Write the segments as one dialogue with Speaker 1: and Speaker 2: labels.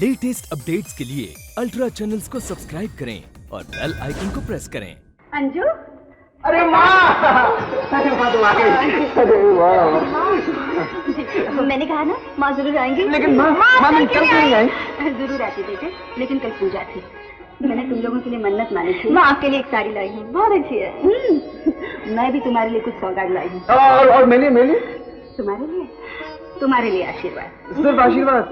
Speaker 1: Latest updates के लिए ultra channels को सब्सक्राइब करें और बेल आइकन को प्रेस करें।
Speaker 2: अंजू,
Speaker 3: अरे माँ, अरे माँ तुम आ गई। अरे वाह,
Speaker 2: मैंने कहा ना माँ जरूर आएंगी।
Speaker 3: लेकिन माँ कल क्यों नहीं आई?
Speaker 2: जरूर आती बेटे, लेकिन कल पूजा थी। मैंने तुम लोगों के लिए मन्नत मानी थी। माँ आपके लिए एक साड़ी लाई हूँ, बहुत अच्छी है। मैं भी तुम्हारे लिए कुछ सौगात लाई हूँ।
Speaker 3: और मेली
Speaker 2: तुम्हारे लिए आशीर्वाद।
Speaker 3: सिर्फ आशीर्वाद?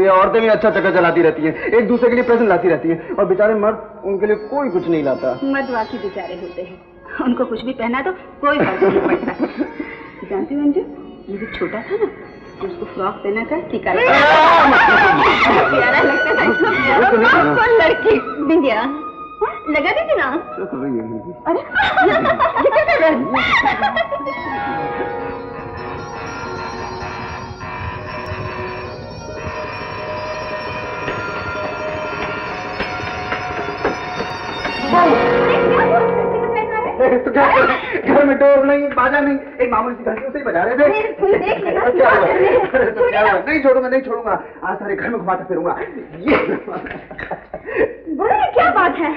Speaker 3: ये औरतें भी अच्छा चक्कर चलाती रहती हैं, एक दूसरे के लिए प्रेजेंट लाती रहती हैं, और बेचारे मर्द उनके लिए कोई कुछ नहीं लाता।
Speaker 2: मर्द वाकई बेचारे होते हैं, उनको कुछ भी पहना तो कोई फर्क नहीं पड़ता। जानती हो अंजू, ये जो छोटा था ना, उसको फ्रॉक पहना कर टीका प्यारा लगता था। लड़की बिंदिया लगा दीजिए ना। अरे ये क्या कर रहा
Speaker 3: तो घर में डोर नहीं, बाजा नहीं, एक मामूली सी घंटी उसे ही बजा रहे थे। नहीं छोड़ूंगा, आज सारे घर में घुमाता फिरूंगा। ये
Speaker 2: क्या बात है?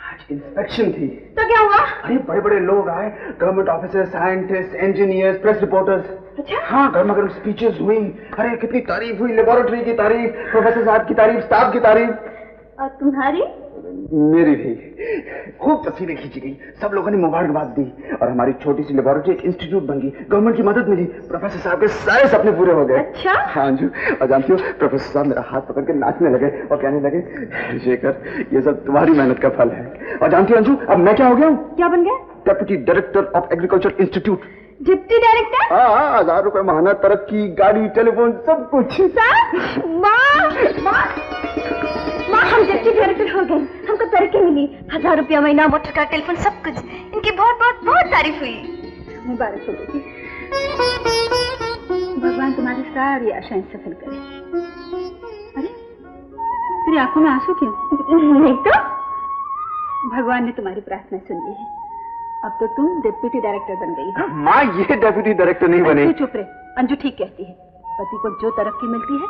Speaker 3: आज इंस्पेक्शन थी।
Speaker 2: तो क्या हुआ?
Speaker 3: अरे बड़े बड़े लोग आए, government officers, scientist, engineers, press reporters.
Speaker 2: अच्छा?
Speaker 3: हाँ, गर्मा गर्म स्पीचेस हुई। अरे कितनी तारीफ हुई, लेबोरेटरी की तारीफ, प्रोफेसर साहब की तारीफ, स्टाफ की तारीफ।
Speaker 2: और तुम्हारी?
Speaker 3: मेरी भी खूब तस्वीरें खींची गई, सब लोगों ने मुबारकबाद दी, और हमारी छोटी सी लेबोरेटरी एक इंस्टीट्यूट बन गई। गवर्नमेंट की मदद मिली, प्रोफेसर साहब के सारे सपने पूरे हो गए।
Speaker 2: अच्छा?
Speaker 3: हाँ जी। और जानती हो, प्रोफेसर साहब मेरा हाथ पकड़ के नाचने लगे और कहने लगे, शेखर ये सब तुम्हारी मेहनत का फल है। और जानती हो अंजू, अब मैं क्या हो गया हूँ?
Speaker 2: क्या बन गया?
Speaker 3: Deputy director of agriculture institute.
Speaker 2: Deputy director?
Speaker 3: हाँ, 1000 रुपए महीना, तरक्की, गाड़ी, टेलीफोन, सब कुछ।
Speaker 2: माँ, हम डिप्टी डायरेक्टर हो गए, हमको तरक्की मिली, 1000 रुपया महीना, मोटर कार, टेलीफोन, सब कुछ। इनकी बहुत तारीफ हुई। मुबारक हो बेटी, भगवान तुम्हारी सारी आशाएं सफल करे। अरे तेरी आंखों में आंसू क्यों? नहीं तो भगवान ने तुम्हारी प्रार्थना सुन ली है, अब तो तुम डिप्टी डायरेक्टर बन गई हो।
Speaker 3: माँ, ये डेप्यूटी डायरेक्टर नहीं बने।
Speaker 2: चुप रहे, अंजू ठीक कहती है, पति को जो तरक्की मिलती है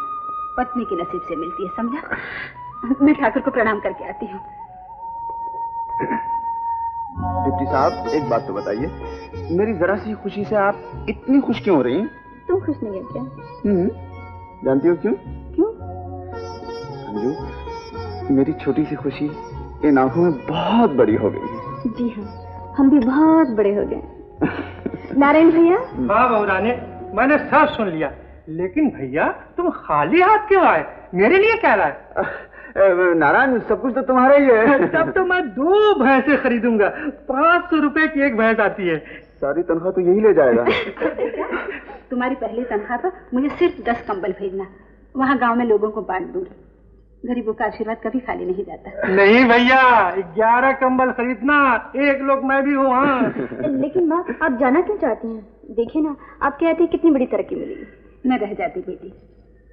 Speaker 2: पत्नी के नसीब से मिलती है, समझा? मैं ठाकुर को प्रणाम करके आती हूँ।
Speaker 3: डिप्टी साहब, एक बात तो बताइए, मेरी जरा सी खुशी से आप इतनी खुश क्यों हो रही हैं?
Speaker 2: तुम खुश नहीं हो क्या?
Speaker 3: जानती हो क्यों?
Speaker 2: क्यों?
Speaker 3: अंजू, मेरी छोटी सी खुशी इन आंखों में बहुत बड़ी हो गई है।
Speaker 2: जी हाँ, हम भी बहुत बड़े हो गए। नारायण भैया?
Speaker 4: हाँ बहू रानी, मैंने सब सुन लिया, लेकिन भैया तुम खाली हाथ क्यों आए? मेरे लिए क्या लाए?
Speaker 3: नारायण, सब कुछ तो तुम्हारा ही है।
Speaker 4: तब तो मैं 2 भैंसे खरीदूंगा, 500 रुपए की एक भैंस आती है।
Speaker 3: सारी तनख्वाह तो यही ले जाएगा।
Speaker 2: तुम्हारी पहली तनख्वाह पर मुझे सिर्फ 10 कंबल भेजना, वहाँ गांव में लोगों को बांट दूंगी। गरीबों का आशीर्वाद कभी खाली नहीं जाता।
Speaker 4: नहीं भैया, 11 कंबल खरीदना, 1 लोग मैं भी हूँ। हाँ।
Speaker 2: लेकिन माँ, आप जाना क्यों चाहती हैं? देखिए ना, आप कहते हैं कितनी बड़ी तरक्की मिलेगी। मैं रह जाती बेटी,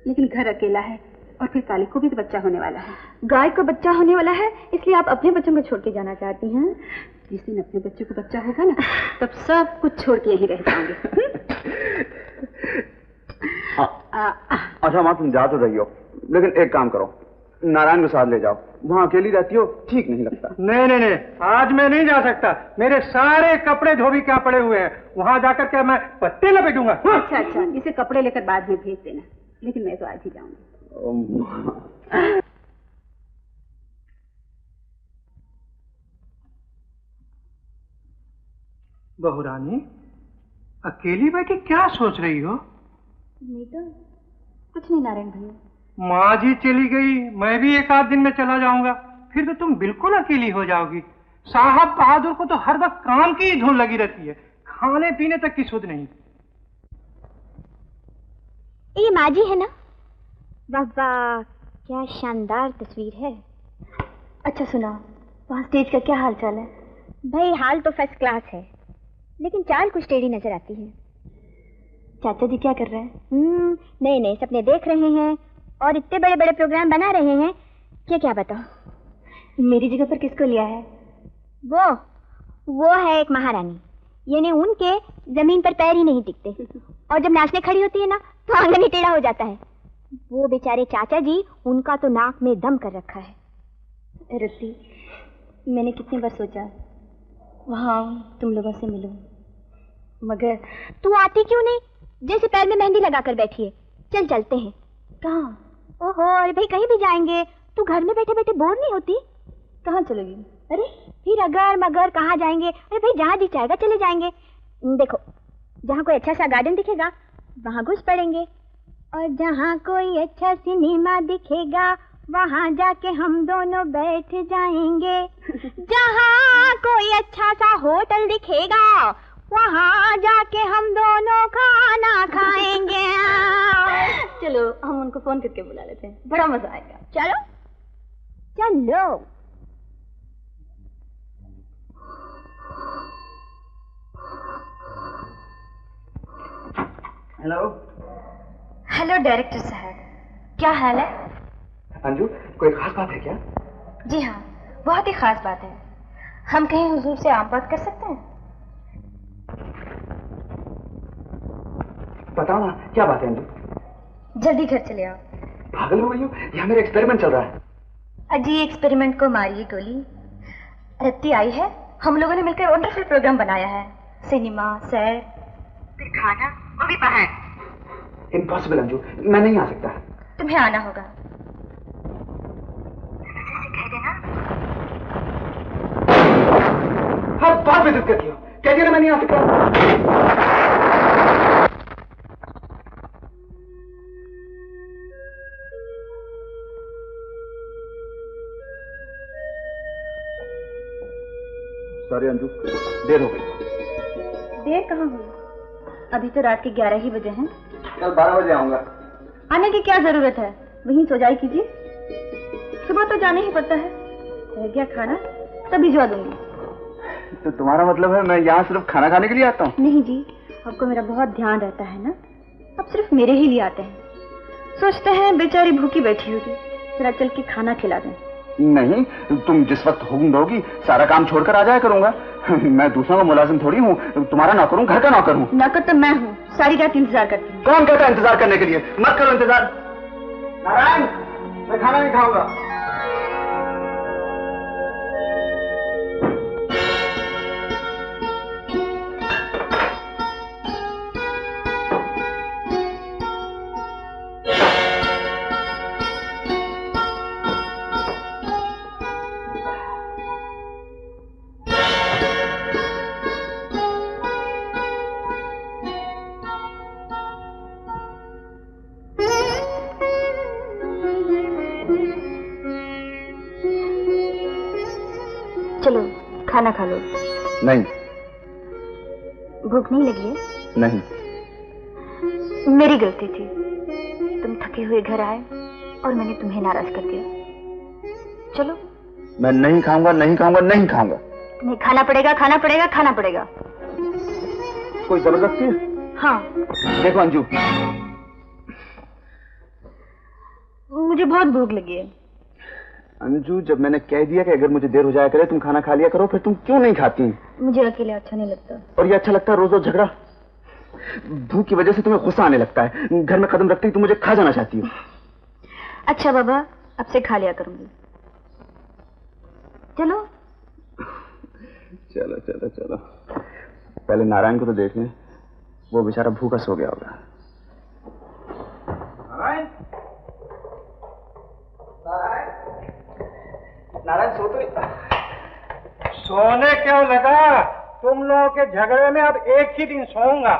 Speaker 2: लेकिन घर अकेला है, और फिर काली को भी तो बच्चा होने वाला है। गाय को बच्चा होने वाला है, इसलिए आप अपने बच्चों को छोड़ के जाना चाहती हैं? जिस दिन अपने बच्चे को बच्चा होगा ना, तब सब कुछ छोड़ के यहीं रह जाएंगे।
Speaker 3: अच्छा माँ, तुम जा तो रही हो, लेकिन एक काम करो, नारायण को साथ ले जाओ, वहाँ अकेली रहती हो, ठीक नहीं लगता।
Speaker 4: नहीं, आज मैं नहीं जा सकता, मेरे सारे कपड़े धोबी क्या पड़े हुए हैं, वहाँ जाकर के मैं पत्ते लपेटूंगा।
Speaker 2: अच्छा, इसे कपड़े लेकर बाद में भेज देना, लेकिन मैं तो आज ही जाऊंगी।
Speaker 4: बहू रानी, अकेली बैठी क्या सोच रही हो?
Speaker 2: नहीं तो कुछ नहीं नारायण भैया।
Speaker 4: माँ जी चली गई, मैं भी 1 आध दिन में चला जाऊंगा, फिर तो तुम बिल्कुल अकेली हो जाओगी। साहब बहादुर को तो हर वक्त काम की ही धुन लगी रहती है, खाने पीने तक की सुध नहीं।
Speaker 5: ये माँ जी है ना? वाह वाह, क्या शानदार तस्वीर है।
Speaker 2: अच्छा सुनाओ, वहाँ स्टेज का क्या हाल चाल है?
Speaker 5: भाई हाल तो फर्स्ट क्लास है, लेकिन चाल कुछ टेढ़ी नजर आती है।
Speaker 2: चाचा जी क्या कर रहे हैं?
Speaker 5: नए नए सपने देख रहे हैं और इतने बड़े बड़े प्रोग्राम बना रहे हैं कि क्या बताओ।
Speaker 2: मेरी जगह पर किसको लिया है?
Speaker 5: वो है एक महारानी, यानी उनके जमीन पर पैर ही नहीं टिकते, और जब नाचने खड़ी होती है ना तो आंगन ही टेढ़ा हो जाता है। वो बेचारे चाचा जी, उनका तो नाक में दम कर रखा है।
Speaker 2: रत्ती, मैंने कितनी बार सोचा वहाँ तुम लोगों से मिलूं, मगर
Speaker 5: तू आती क्यों नहीं? जैसे पैर में मेहंदी लगा कर बैठी है। चल चलते हैं।
Speaker 2: कहाँ?
Speaker 5: ओहो, अरे भाई कहीं भी जाएंगे। तू घर में बैठे बैठे बोर नहीं होती?
Speaker 2: कहाँ चलोगी?
Speaker 5: अरे फिर अगर मगर कहाँ जाएंगे? अरे भाई जहाँ जी चाहेगा चले जाएंगे। देखो, जहाँ कोई अच्छा सा गार्डन दिखेगा वहाँ घुस पड़ेंगे, और जहाँ कोई अच्छा सिनेमा दिखेगा वहाँ जाके हम दोनों बैठ जाएंगे। जहाँ कोई अच्छा सा होटल दिखेगा वहाँ जाके हम दोनों खाना खाएंगे।
Speaker 2: चलो हम उनको फोन करके बुला लेते हैं, बड़ा मजा आएगा।
Speaker 5: चलो चलो।
Speaker 3: हेलो।
Speaker 2: हेलो डायरेक्टर साहब, क्या हाल है?
Speaker 3: अंजू, कोई खास बात है क्या?
Speaker 2: जी हाँ, बहुत ही खास बात है। हम कहीं हुजूर से आम बात कर सकते हैं?
Speaker 3: बताओ ना, क्या बात है अंजू?
Speaker 2: जल्दी घर चले आओ।
Speaker 3: पागल हो गई हो? यहाँ मेरा एक्सपेरिमेंट चल रहा है।
Speaker 2: अजी एक्सपेरिमेंट को मारिए गोली। रत्ती आई है, हम लोगों ने मिलकर वंडरफुल प्रोग्राम बनाया है। सिनेमा, सैर, फिर खाना, वो भी बाहर।
Speaker 3: इम्पॉसिबल अंजू, मैं नहीं आ सकता।
Speaker 2: तुम्हें आना होगा। कह देना।
Speaker 3: हर बात में जिद करती हो। कह दिया ना मैं नहीं आ सकता। सॉरी अंजू, देर हो गई।
Speaker 2: देर कहाँ हुई? अभी तो रात के 11 ही बजे हैं।
Speaker 3: कल 12 बजे आऊंगा।
Speaker 2: आने की क्या जरूरत है, वहीं सो जाए कीजिए। सुबह तो जाने ही पड़ता है। रह गया खाना, तब भिजवा दूंगी।
Speaker 3: तो तुम्हारा मतलब है मैं यहाँ सिर्फ खाना खाने के लिए आता हूँ?
Speaker 2: नहीं जी, आपको मेरा बहुत ध्यान रहता है ना। अब सिर्फ मेरे ही लिए आते हैं। सोचते हैं बेचारी भूखी बैठी होगी, जरा चल के खाना खिला दें।
Speaker 3: नहीं, तुम जिस वक्त हुक्म दोगी सारा काम छोड़कर आ जाया करूंगा। मैं दूसरों का मुलाजिम थोड़ी हूँ, तुम्हारा नौकर हूँ, घर का नौकर हूँ।
Speaker 2: नौकर तो मैं हूँ, सारी रात इंतजार करती हूँ।
Speaker 3: कौन कहता है इंतजार करने के लिए? मत करो इंतजार। नारायण, मैं खाना नहीं खाऊंगा।
Speaker 2: चलो खाना खा लो।
Speaker 3: नहीं।
Speaker 2: भूख नहीं लगी है?
Speaker 3: नहीं।
Speaker 2: मेरी गलती थी, तुम थके हुए घर आए और मैंने तुम्हें नाराज कर दिया। चलो।
Speaker 3: मैं नहीं खाऊंगा, नहीं खाऊंगा, नहीं खाऊंगा।
Speaker 2: तुम्हें खाना पड़ेगा, खाना पड़ेगा, खाना पड़ेगा।
Speaker 3: कोई जबरदस्ती है?
Speaker 2: हाँ।
Speaker 3: देखो अंजू,
Speaker 2: मुझे बहुत भूख लगी है।
Speaker 3: अंजू, जब मैंने कह दिया कि अगर मुझे देर हो जाया करे तुम खाना खा लिया करो, फिर तुम क्यों नहीं खाती?
Speaker 2: मुझे अकेले अच्छा नहीं लगता।
Speaker 3: और ये अच्छा लगता है रोज रोज झगड़ा? भूख की वजह से तुम्हें गुस्सा आने लगता है। घर में कदम रखते ही तुम मुझे खा जाना चाहती हो।
Speaker 2: अच्छा बाबा, अब से खा लिया करूंगी। चलो
Speaker 3: चलो चलो चलो। पहले नारायण को तो देख लें, वो बेचारा भूखा सो गया होगा। नारायण, नारायण सो तो
Speaker 4: सोने क्यों लगा? तुम लोगों के झगड़े में अब एक ही दिन सोऊंगा।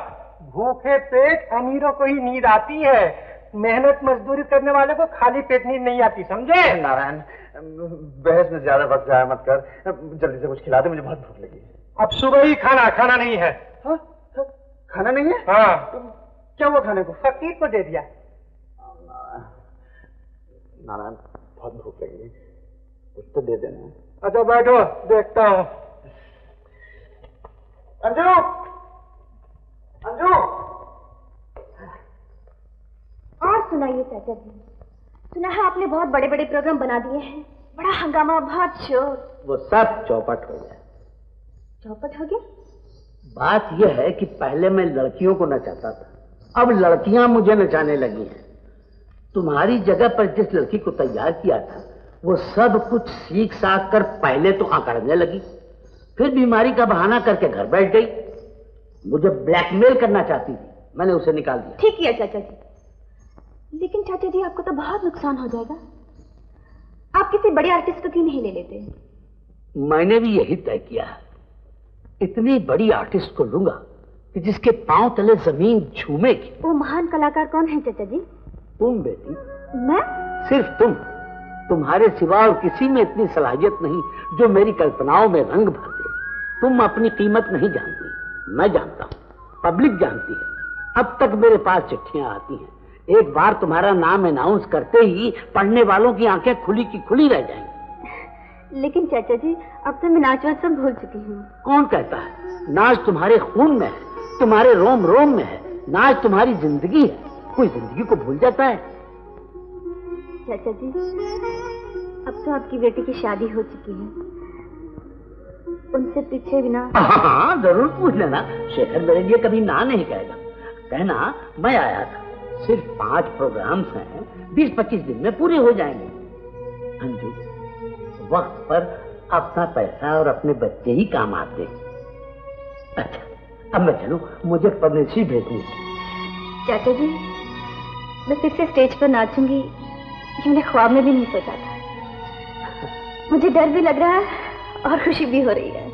Speaker 4: भूखे पेट अमीरों को ही नींद आती है, मेहनत मजदूरी करने वाले को खाली पेट नींद नहीं आती, समझे?
Speaker 3: नारायण, बहस में ज्यादा वक्त जाया मत कर, जल्दी से कुछ खिला दे, मुझे बहुत भूख लगी है।
Speaker 4: अब सुबह ही खाना नहीं है।
Speaker 3: हाँ? खाना नहीं है?
Speaker 4: हाँ।
Speaker 3: क्या हुआ खाने को?
Speaker 4: फकीर को दे दिया।
Speaker 3: नारायण, बहुत भूख लगी है, कुछ तो दे देना।
Speaker 4: अच्छा बैठो, देखता हूँ।
Speaker 3: अंजू, अंजू।
Speaker 2: और सुनाइए चाचा जी, सुना है आपने बहुत बड़े बड़े प्रोग्राम बना दिए हैं, बड़ा हंगामा, बहुत शोर।
Speaker 6: वो सब चौपट हो गया।
Speaker 2: चौपट हो गया?
Speaker 6: बात यह है कि पहले मैं लड़कियों को नचाता था, अब लड़कियां मुझे नचाने लगी हैं। तुम्हारी जगह पर जिस लड़की को तैयार किया था वो सब कुछ सीख साख कर पहले तो आंकड़ने लगी, फिर बीमारी का बहाना करके घर बैठ गई। मुझे ब्लैकमेल करना चाहती थी, मैंने उसे निकाल दिया।
Speaker 2: ठीक किया चाचा जी, लेकिन चाचा जी आपको तो बहुत नुकसान हो जाएगा। आप किसी बड़े आर्टिस्ट को क्यों नहीं ले लेते?
Speaker 6: मैंने भी यही तय किया है। इतनी बड़ी आर्टिस्ट को लूंगा कि जिसके पांव तले जमीन झूमेगी।
Speaker 2: वो महान कलाकार कौन है चाचा जी?
Speaker 6: तुम बेटी।
Speaker 2: मैं?
Speaker 6: सिर्फ तुम। तुम्हारे सिवा और किसी में इतनी सलाहियत नहीं जो मेरी कल्पनाओं में रंग भर दे। तुम अपनी कीमत नहीं जानती, मैं जानता हूँ, पब्लिक जानती है। अब तक मेरे पास चिट्ठियां आती हैं, एक बार तुम्हारा नाम अनाउंस करते ही पढ़ने वालों की आंखें खुली की खुली रह जाएंगी।
Speaker 2: लेकिन चाचा जी अब तो मैं नाच वाच सब भूल चुकी हूँ।
Speaker 6: कौन कहता है? नाच तुम्हारे खून में है, तुम्हारे रोम रोम में है। नाच तुम्हारी जिंदगी है, कोई जिंदगी को भूल जाता है?
Speaker 2: चाचा जी अब तो आपकी बेटी की शादी हो चुकी है, उनसे पीछे बिना।
Speaker 6: हाँ जरूर पूछ लेना, शेखर मेरे लिए कभी ना नहीं कहेगा। कहना मैं आया था, सिर्फ 5 प्रोग्राम्स हैं, 20-25 दिन में पूरे हो जाएंगे। अंजू, वक्त पर अपना पैसा और अपने बच्चे ही काम आते। अच्छा अब मैं चलूं, मुझे परमिशन भेजनी है।
Speaker 2: चाचा जी मैं फिर से स्टेज पर नाचूंगी, ये मैंने ख्वाब में भी नहीं सोचा था। मुझे डर भी लग रहा है और खुशी भी हो रही है।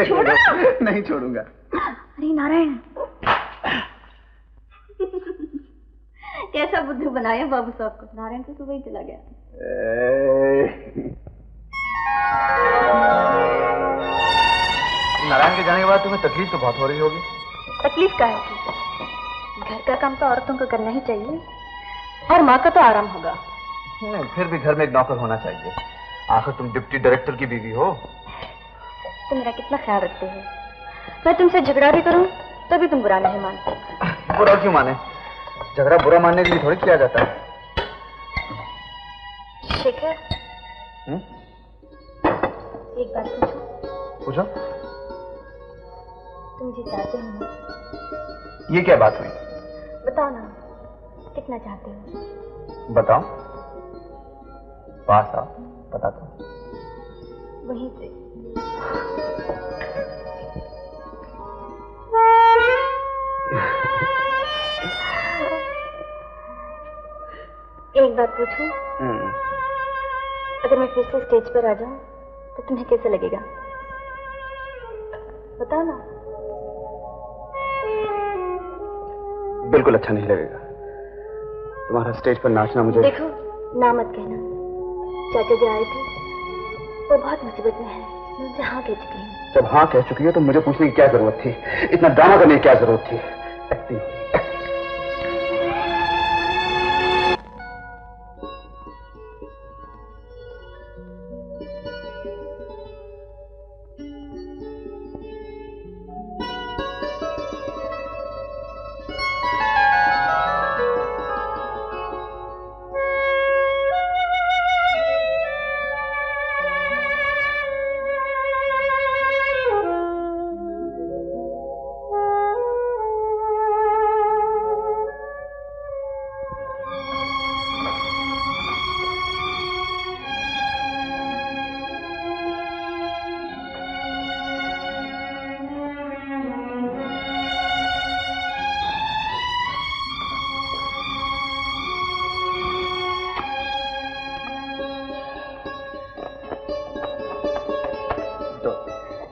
Speaker 3: छोड़ो। नहीं छोड़ूंगा।
Speaker 2: अरे नारायण कैसा बुद्धू बनाया बाबू साहब को। नारायण तो सुबह ही चला गया।
Speaker 3: नारायण के जाने के बाद तुम्हें तकलीफ तो बहुत हो रही होगी।
Speaker 2: तकलीफ का है? घर का काम तो औरतों को करना ही चाहिए, और माँ का तो आराम होगा।
Speaker 3: फिर भी घर में एक नौकर होना चाहिए, आखिर तुम डिप्टी डायरेक्टर की बीवी हो।
Speaker 2: तुम मेरा कितना ख्याल रखते हो। मैं तुमसे झगड़ा भी करूं तो भी तुम बुरा नहीं मानते।
Speaker 3: बुरा क्यों माने? झगड़ा बुरा मानने के लिए थोड़ी किया जाता है।
Speaker 2: शेखर, एक बात पूछो।
Speaker 3: पूछो।
Speaker 2: तुम मुझे चाहते हो?
Speaker 3: ये क्या बात हुई?
Speaker 2: बताओ ना, कितना चाहते हो?
Speaker 3: बताओ। पास आओ, बताता हूँ।
Speaker 2: वहीं से। एक बात पूछूं? अगर मैं फिर से स्टेज पर आ जाऊं तो तुम्हें कैसे लगेगा? बताओ ना।
Speaker 3: बिल्कुल अच्छा नहीं लगेगा। तुम्हारा स्टेज पर नाचना मुझे।
Speaker 2: देखो, ना मत कहना। चाचा जी आए थे, वो बहुत मुसीबत में है, मैं उनसे हाँ कह चुकी हूँ।
Speaker 3: जब हाँ कह चुकी हो तो मुझे पूछने की क्या जरूरत थी? इतना ड्रामा करने की क्या जरूरत थी? एक्टिंग।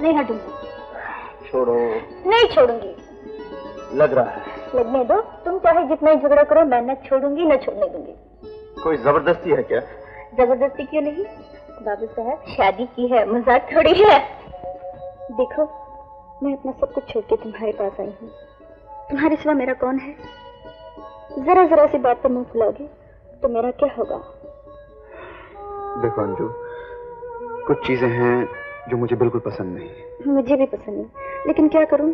Speaker 2: नहीं हटूंगी।
Speaker 3: छोड़ो।
Speaker 2: नहीं छोड़ूंगी।
Speaker 3: लग रहा है।
Speaker 2: लगने दो, तुम चाहे जितना ही झगड़ा करो, मैं न छोड़ूंगी न छोड़ने दूंगी।
Speaker 3: कोई जबरदस्ती है क्या?
Speaker 2: जबरदस्ती क्यों नहीं, बाबू साहब शादी की है, मजाक थोड़ी है। देखो मैं अपना सब कुछ छोड़ के तुम्हारे पास आई हूँ। तुम्हारे सिवा मेरा कौन है? जरा जरा सी बात पर मुंह फुलाओगे तो मेरा क्या होगा?
Speaker 3: देखो अंजू, कुछ चीजें हैं जो मुझे बिल्कुल पसंद नहीं।
Speaker 2: मुझे भी पसंद नहीं, लेकिन क्या करूं?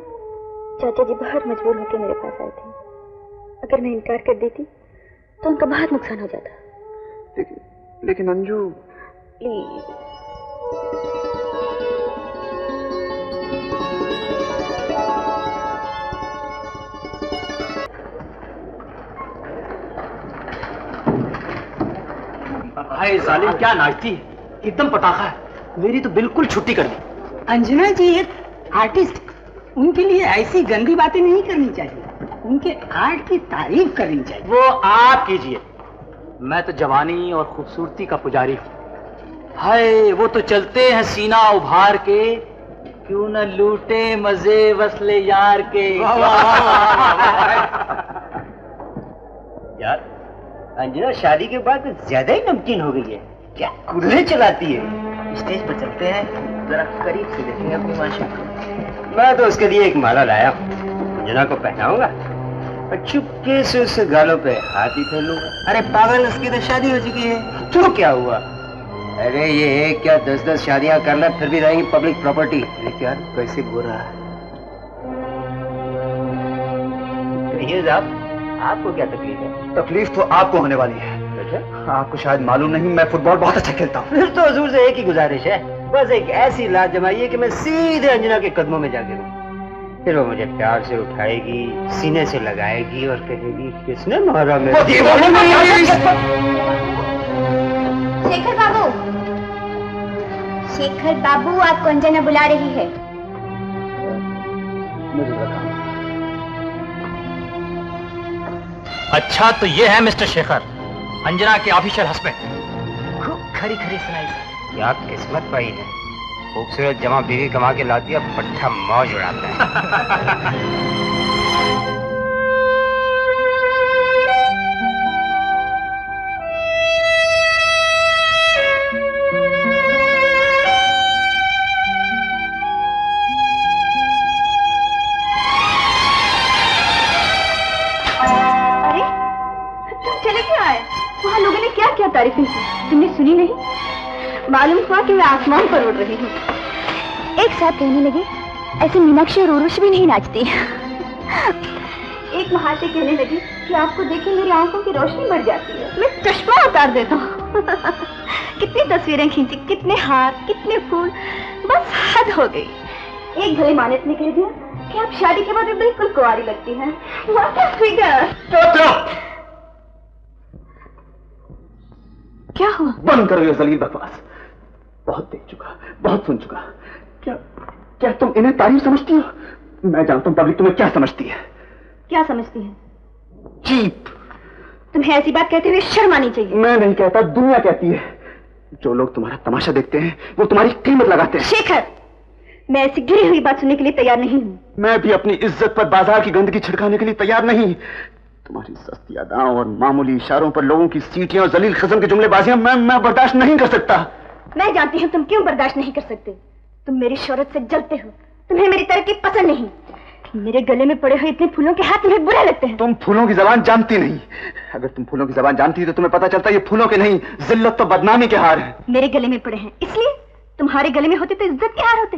Speaker 2: चाचा जी बहुत मजबूर होकर मेरे पास आए थे। अगर मैं इनकार कर देती तो उनका बहुत नुकसान हो जाता।
Speaker 3: लेकिन अंजू
Speaker 2: प्लीज।
Speaker 6: हाय जालिम, क्या नाचती है, एकदम पटाखा है। मेरी तो बिल्कुल छुट्टी कर दी।
Speaker 7: अंजना जी एक आर्टिस्ट, उनके लिए ऐसी गंदी बातें नहीं करनी चाहिए, उनके आर्ट की तारीफ करनी चाहिए।
Speaker 6: वो आप कीजिए, मैं तो जवानी और खूबसूरती का पुजारी हूँ। हाय वो तो चलते हैं सीना उभार के, क्यों न लूटे मजे वसले यार के। यार अंजना शादी के बाद ज्यादा ही नमकीन हो गई है, क्या कुल्ले चलाती है। स्टेज पर चलते हैं, जरा करीब से देखेंगे अपनी माशा को। मैं तो उसके लिए एक माला लाया हूँ, अंजना को पहनाऊंगा और चुपके से उसके गालों पे हाथ ही फेलूंगा। अरे पागल, उसकी तो शादी हो चुकी है। तो क्या हुआ? अरे ये है क्या 10-10 शादियां करना फिर भी रहेंगी पब्लिक प्रॉपर्टी। लेकिन यार कैसे बुरा है। आपको क्या तकलीफ है?
Speaker 3: तकलीफ तो आपको होने वाली है।
Speaker 6: अच्छा?
Speaker 3: आपको शायद मालूम नहीं, मैं फुटबॉल बहुत अच्छा खेलता हूँ।
Speaker 6: फिर तो हुजूर से एक ही गुजारिश है, बस एक ऐसी लात जमाइए कि मैं सीधे अंजना के कदमों में जाके रहूं। फिर वो मुझे प्यार से उठाएगी, सीने से लगाएगी और कहेगी किसने मारा मेरे।
Speaker 5: शेखर बाबू, शेखर बाबू, आपको अंजना बुला रही है।
Speaker 8: अच्छा तो ये है मिस्टर शेखर, अंजना के ऑफिशियल हस्बैंड।
Speaker 6: खूब खरी खरी सुनाई। क्या किस्मत पाई है, खूबसूरत जमा बीवी कमा के लाती है, पट्टा मौज उड़ाता है।
Speaker 2: तारीफें की तुमने सुनी नहीं? मालूम हुआ कि मैं आसमान पर उड़ रही हूँ।
Speaker 5: एक साथ कहने लगे, ऐसे मीनाक्षी और उर्वशी भी नहीं नाचती।
Speaker 2: एक महाशय कहने लगी कि आपको देखे मेरी आंखों की रोशनी बढ़ जाती है, मैं चश्मा उतार देता हूँ। कितनी तस्वीरें खींची, कितने हार, कितने फूल, बस हद हो गई। एक भले मानस ने कह दिया कि आप शादी के बाद भी बिल्कुल कुंवारी लगती हैं। What a figure! क्या हुआ?
Speaker 3: बंद करो ये जलील बकवास। बहुत देख चुका, बहुत सुन चुका। क्या तुम इन्हें तारीफ समझती हो? मैं जानता हूं पब्लिक तुम्हें क्या समझती है।
Speaker 2: क्या समझती है?
Speaker 3: चीप।
Speaker 2: तुम्हें ऐसी बात कहते हुए शर्म आनी चाहिए।
Speaker 3: मैं नहीं कहता, दुनिया कहती है। जो लोग तुम्हारा तमाशा देखते हैं वो तुम्हारी कीमत लगाते हैं।
Speaker 2: शेखर, मैं ऐसी गिरी हुई बात सुनने के लिए तैयार नहीं हूँ।
Speaker 3: मैं भी अपनी इज्जत पर बाजार की गंदगी छिड़काने के लिए तैयार नहीं। तुम्हारी सस्ती अदाओं और मामूली इशारों पर लोगों की सीटियां और जलील किस्म की जुमलेबाजियां मैं बर्दाश्त नहीं कर सकता।
Speaker 2: मैं जानती हूँ तुम क्यों बर्दाश्त नहीं कर सकते। तुम मेरी शोहरत से जलते हो, तुम्हें मेरी तरक्की पसंद नहीं। मेरे गले में पड़े हुए इतने फूलों के हाथ तुम्हें बुरे लगते हैं।
Speaker 3: तुम फूलों की जबान जानती नहीं। अगर तुम फूलों की जबान जानती तो तुम्हें पता चलता ये फूलों के नहीं, जिल्लत तो बदनामी के हार हैं।
Speaker 2: मेरे गले में पड़े हैं इसलिए, तुम्हारे गले में होते तो इज्जत के हार होते।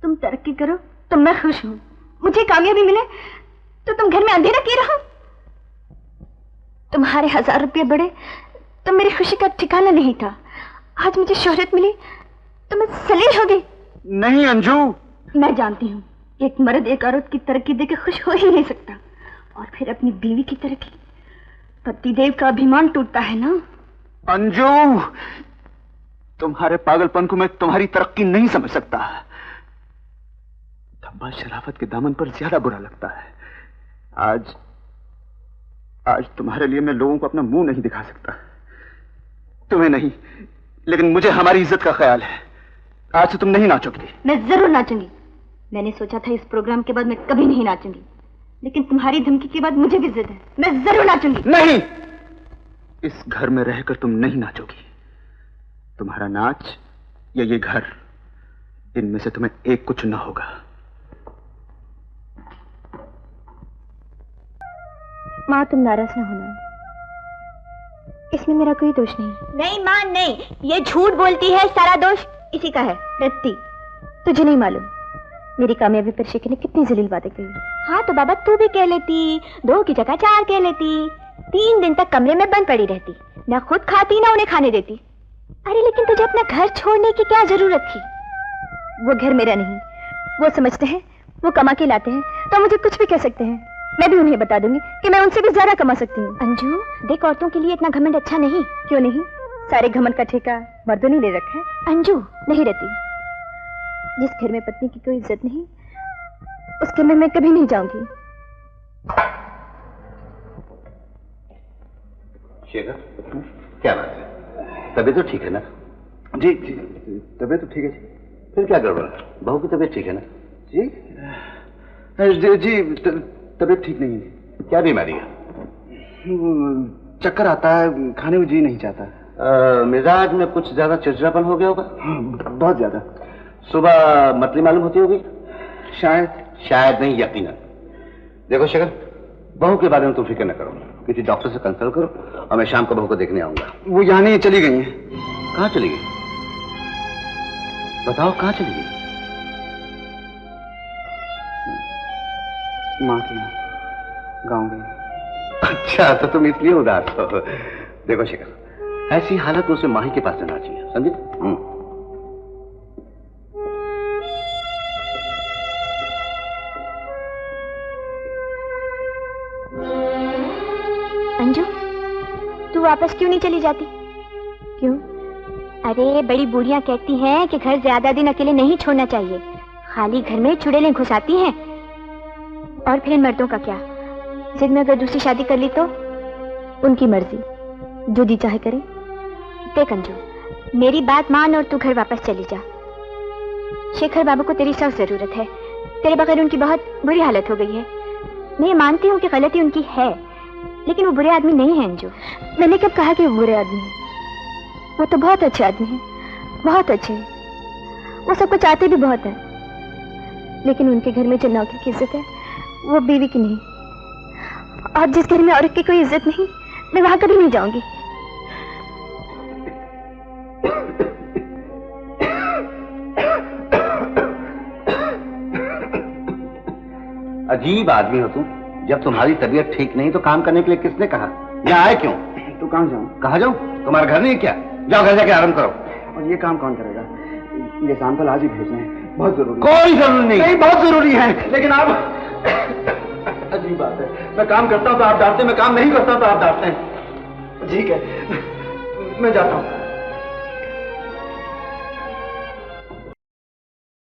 Speaker 2: तुम तरक्की करो तो मैं खुश हूँ, मुझे कामयाबी मिले तो तुम घर में अंधेरा किए रहो। तुम्हारे 1000 रुपये बढ़े तो मेरी खुशी का ठिकाना नहीं था। आज मुझे शोहरत मिली तो मैं सलील हो गई।
Speaker 3: नहीं अंजू,
Speaker 2: मैं जानती हूँ एक मर्द एक औरत की तरक्की देकर खुश हो ही नहीं सकता। और फिर अपनी बीवी की तरक्की, पतिदेव का अभिमान टूटता है ना।
Speaker 3: अंजू, तुम्हारे पागलपन को मैं तुम्हारी तरक्की नहीं समझ सकता। धब्बा शराफत के दामन पर ज्यादा बुरा लगता है। आज तुम्हारे लिए मैं लोगों को अपना मुंह नहीं दिखा सकता। तुम्हें नहीं, लेकिन मुझे हमारी इज्जत का ख्याल है। आज से तुम नहीं नाचोगी।
Speaker 2: मैं जरूर नाचूंगी। मैंने सोचा था इस प्रोग्राम के बाद मैं कभी नहीं नाचूंगी, लेकिन तुम्हारी धमकी के बाद मुझे भी जिद है, मैं जरूर नाचूंगी।
Speaker 3: नहीं, इस घर में रहकर तुम नहीं नाचोगी। तुम्हारा नाच या ये घर, इनमें से तुम्हें एक को चुनना होगा।
Speaker 2: माँ, तुम नाराज ना होना, इसमें मेरा कोई दोष नहीं।
Speaker 5: नहीं माँ नहीं, ये झूठ बोलती है, सारा दोष इसी का है।
Speaker 2: रत्ती, तुझे नहीं मालूम मेरी कामयाबी पर शेखर ने कितनी जलील बातें कही।
Speaker 5: हाँ तो बाबा तू भी कह लेती, 2 की जगह 4 कह लेती। 3 दिन तक कमरे में बंद पड़ी रहती, ना खुद खाती ना उन्हें खाने देती। अरे लेकिन तुझे अपना घर छोड़ने की क्या जरूरत थी?
Speaker 2: वो घर मेरा नहीं, वो समझते हैं वो कमा के लाते हैं तो मुझे कुछ भी कह सकते हैं। मैं भी उन्हें बता दूंगी कि मैं उनसे भी ज्यादा कमा सकती हूँ।
Speaker 5: अंजू देख, औरतों के लिए इतना घमंड अच्छा नहीं।
Speaker 2: क्यों नहीं? सारे घमंड का ठेका मर्दों ने ले रखा है।
Speaker 5: अंजू
Speaker 2: नहीं रहती, जिस घर में पत्नी की कोई इज्जत नहीं उस घर में मैं कभी नहीं जाऊंगी।
Speaker 9: शेखर, क्या बात है? तबीयत तो ठीक है ना?
Speaker 3: जी जी, तबीयत तो ठीक है जी।
Speaker 9: फिर क्या गड़बड़? बहू की तबीयत ठीक है ना?
Speaker 3: जी जी, जी तबीयत ठीक नहीं है।
Speaker 9: क्या बीमारी है?
Speaker 3: चक्कर आता है, खाने को जी नहीं चाहता।
Speaker 9: मिजाज में कुछ ज्यादा चिड़चिड़ापन हो गया होगा?
Speaker 3: बहुत ज्यादा।
Speaker 9: सुबह मतली मालूम होती होगी?
Speaker 3: शायद
Speaker 9: नहीं, यकीनन। देखो शेखर, बहू के बारे में तुम फिक्र न करो, किसी डॉक्टर से कंसल्ट करो और मैं शाम को बहू को देखने आऊंगा।
Speaker 3: वो यहाँ नहीं, चली गई है।
Speaker 9: कहाँ चली गई? बताओ कहाँ चली गई?
Speaker 3: माँ के यहाँ गाँव गई।
Speaker 9: अच्छा, तो तुम इसलिए उदास हो। देखो शेखर, ऐसी हालत में उसे माही के पास जाना चाहिए, समझे?
Speaker 5: अंजू, तू वापस क्यों नहीं चली जाती?
Speaker 2: क्यों?
Speaker 5: अरे बड़ी बूढ़ियां कहती हैं कि घर ज्यादा दिन अकेले नहीं छोड़ना चाहिए, खाली घर में चुड़ैलें घुसाती हैं। और फिर इन मर्दों का क्या? जिद में अगर दूसरी शादी कर ली तो?
Speaker 2: उनकी मर्जी, जो जी चाहे करे।
Speaker 5: देख अंजू, मेरी बात मान और तू घर वापस चली जा। शेखर बाबू को तेरी सख्त जरूरत है, तेरे बगैर उनकी बहुत बुरी हालत हो गई है। मैं ये मानती हूँ कि गलती उनकी है, लेकिन वो बुरे आदमी नहीं है अंजू।
Speaker 2: मैंने कब कहा कि वो बुरे आदमी है? वो तो बहुत अच्छे आदमी हैं, बहुत अच्छे। वो सबको चाहते भी बहुत है, लेकिन उनके घर में जो नौकर की इज्जत है वो बीवी की नहीं। और जिस घर में औरत की कोई इज्जत नहीं, मैं वहां कभी नहीं जाऊंगी।
Speaker 9: अजीब आदमी हो तुम। जब तुम्हारी तबीयत ठीक नहीं तो काम करने के लिए किसने कहा? यहाँ आए क्यों?
Speaker 3: तो कहाँ जाऊँ?
Speaker 9: कहाँ जाऊँ? तुम्हारा घर नहीं क्या? जाओ घर जाके आराम करो।
Speaker 3: और ये काम कौन करेगा? ये सैंपल आज ही भेजना है, बहुत जरूरी।
Speaker 9: कोई जरूरी नहीं,
Speaker 3: बहुत जरूरी है। लेकिन आप अजीब बात है, मैं काम करता हूँ तो आप डांटते, मैं काम नहीं करता तो आप डांटते हैं। ठीक है, मैं जाता हूँ।